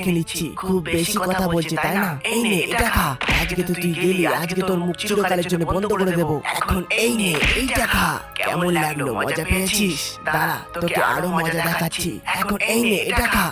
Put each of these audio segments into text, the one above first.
দেখে নিচ্ছি। খুব বেশি কথা বলছি তাই না? এই নে এটা খা। আজকে তো তুই গেলি, আজকে তোর মুখ চিরকালের জন্য বন্ধ করে দেবো। এখন এই নে এইটা খা। কেমন লাগলো? মজা পেয়েছিস? দাঁড়া, তোকে আরো মজা দেখাচ্ছি। এখন এই নে এটা খা।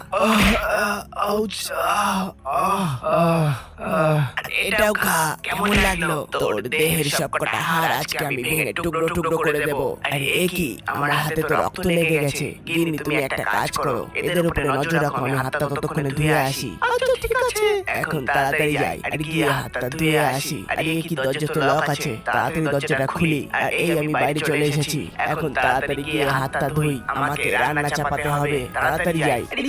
এটাও খা। কেমন লাগলো? তোর দেহের সবকটা হাড় আজকে আমি ভেঙে টুকরো টুকরো করে দেবো। আরে এ কি, আমার হাতে তো রক্ত লেগে গেছে। গিন্নি তুমি একটা কাজ করো, এদের উপরে নজর রাখো, আমি হাতটা ততক্ষণে ধুয়ে আসি। আচ্ছা ঠিক আছে। এখন তাড়াতাড়ি যাই আর গিয়ে হাতটা ধুয়ে আসি। আর এই কি, দরজা তো লক আছে, তাড়াতাড়ি দরজাটা খুলি। আর এই আমি বাইরে চলে এসেছি। এখন তাড়াতাড়ি গিয়ে হাতটা ধুই, আমাকে রান্না চাপাতে হবে। তাড়াতাড়ি যাই। আরে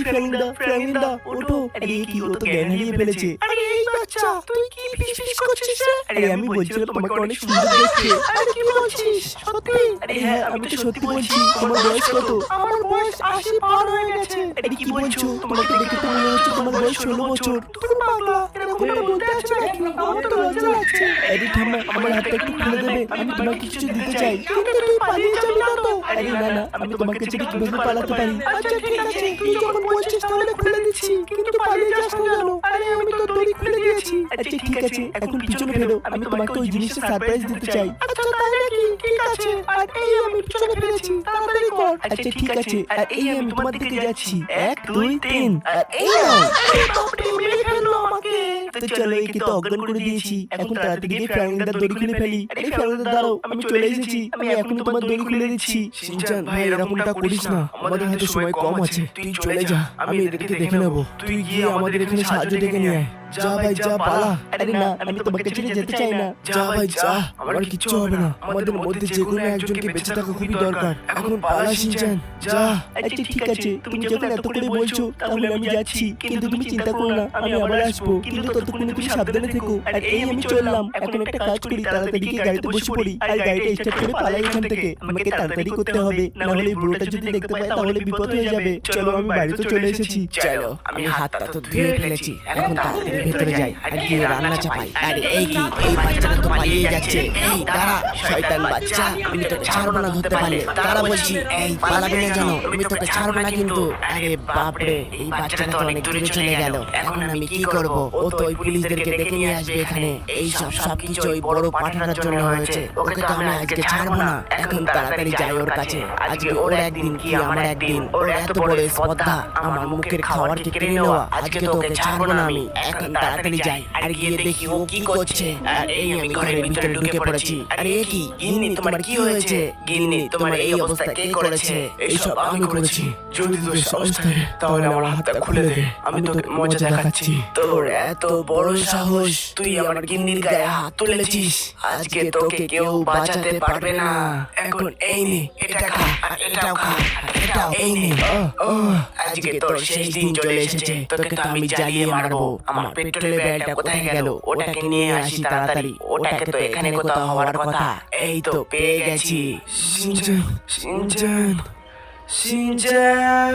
ফ্রাঙ্গিন্দা ওঠো। আরে কি, ও তো জ্ঞান হারিয়ে ফেলেছে। আরে এই বাচ্চা, তুই কি ফিসফিস করছিস রে? আরে আমি বলছিলাম তোমাকে অনেক সুন্দর দেখতে। আরে কি বলছিস? সত্যি? আরে হ্যাঁ, আমি তো সত্যি বলছি। তোমার বয়স কত? আমার বয়স 80 পার হয়ে গেছে। আরে কি বলছো? তোমাকে দেখে তো মনে হচ্ছে তোমার বয়স 16 বছর। তুমি পাগলা, এরকম করে বলতে আছো নাকি? আমার তো লজ্জা লাগছে। আরে ঠাম্মা, আমার হাতটা একটু খুলে দেবে, আমি তোমাকে কিছু দিতে চাই। কিন্তু তুই পালিয়ে যাবি না তো? আরে না, আমি তোমাকে ছেড়ে কিভাবে পালাতে পারি? আচ্ছা ঠিক আছে, তুই যখন বলছিস তাহলে খুলে দিচ্ছি, কিন্তু পালিয়ে যাস না জানো। আরে আমি তো দড়ি খুলে দিয়েছি। আচ্ছা ঠিক আছে, এখন পিছনে ফেরো, আমি তোমাকে ওই জিনিসটা সারপ্রাইজ দিতে চাই। আচ্ছা তাই নাকি? ঠিক আছে। আর এই আমি পিছনে ফিরেছি, তাড়াতাড়ি কর। আচ্ছা ঠিক আছে, আর এই আমি তোমার দিকে যাচ্ছি। 1 2 3। আর এই নাও। আরে বাপরে, মেরে ফেললো আমাকে। তো চলো, একে তো অজ্ঞান করে দিয়েছি। এখন তাড়াতাড়ি গিয়ে ফ্রাঙ্গিন্দার দড়ি খুলে ফেলি। আরে ফ্রাঙ্গিন্দা দাঁড়াও, আমি চলে এসেছি। আমি এখনই তোমার দড়ি খুলে দিচ্ছি। শিনচান ভাই, এরকমটা করিস না, আমাদের হাতে সময় কম আছে। তুই চলে যা, আমি এদেরকে দেখে নেব। তুই গিয়ে আমাদের এখানে সাহায্য ডেকে নিয়ে আয়। যা ভাই যা, পালা। আরে না, আমি তোমাকে ছেড়ে যেতে চাই না। যা ভাই যা, আমার কিচ্ছু হবে না। আমাদের মধ্যে যে কোনো একজনকে বেঁচে থাকা খুবই দরকার। এখন পালা শিনচান, যা। আচ্ছা ঠিক আছে, তুমি যখন এত করে বলছো তাহলে আমি যাচ্ছি। কিন্তু তুমি চিন্তা করো না, আমি আবার আসবো। কিন্তু ততক্ষণে তুমি সাবধানে থেকো। আর এই আমি চললাম। এখন একটা কাজ করি, তাড়াতাড়ি গিয়ে গাড়িতে বসে পড়ি আর গাড়িটা স্টার্ট করে পালাই এখান থেকে। আমাকে তাড়াতাড়ি করতে হবে, না হলে এই বুড়োটা যদি দেখতে পায় তাহলে বিপদ হয়ে যাবে। চলো, আমি বাড়িতে চলে এসেছি। চলো, আমি হাতটা তো ধুয়ে ফেলেছি। এখন তাড়াতাড়ি ভেতরে যাই আর গিয়ে রান্না চাপাই। আরে এই কি, এই বাচ্চাটা তো পালিয়ে যাচ্ছে। এই দাঁড়া, শয়তান বাচ্চা, আমি তোকে ছাড়বো না ধরতে পারলে। দাঁড়া বলছি, এই পালাবি না জানো, আমি তোকে ছাড়বো না কিন্তু। আরে বাপরে, এই বাচ্চাটা তো অনেক দূরে চলে গেল। এখন আমি কি করব? ও তো ওই পুলিশদেরকে ডেকে নিয়ে আসবে এখানে। এই সবকিছু ওই বড় পাঠানোর জন্য হয়েছে। ওকে তো আমি আজকে ছাড়বো না। এখন তাড়াতাড়ি যাই ওর কাছে। আজকে ওর একদিন কি আমার একদিন। ওর এত বড় স্পর্ধা, আমার মুখের খাবারকে কেড়ে নেওয়া। আজকে তো ওকে ছাড়বো না আমি। এখন তাড়াতাড়ি যাই আর গিয়ে দেখি ও কি করছে। আর এই আমি ঘরের ভিতরে ঢুকে পড়েছি। আরে এ কি, গিন্নি তোমার কি হয়েছে? গিন্নি, তোমার এই অবস্থা কে করেছে? এইসব আমি করেছি। যদি তোর সাহস থাকে তাহলে আমার হাতটা খুলে দে, আমি তোকে মজা দেখাচ্ছি। তোর এত বড় সাহস, তুই আমার গিন্নির গায়ে হাত তুলেছিস। আজকে তোকে কেউ বাঁচাতে পারবে না। এখন এই নে এটা খা, আর এটাও খা, আর এটাও এই নে। আজকে তোর শেষ দিন চলে এসেছে। তোকে তো আমি জ্বালিয়ে মারবো। আমার পেট্রোলের ব্যারেলটা কোথায় গেল? ওটাকে নিয়ে আসি তাড়াতাড়ি। ওটাকে তো এখানে কোথাও হওয়ার কথা। এই তো পেয়ে গেছি। Shinchan, Shinchan, Shinchan.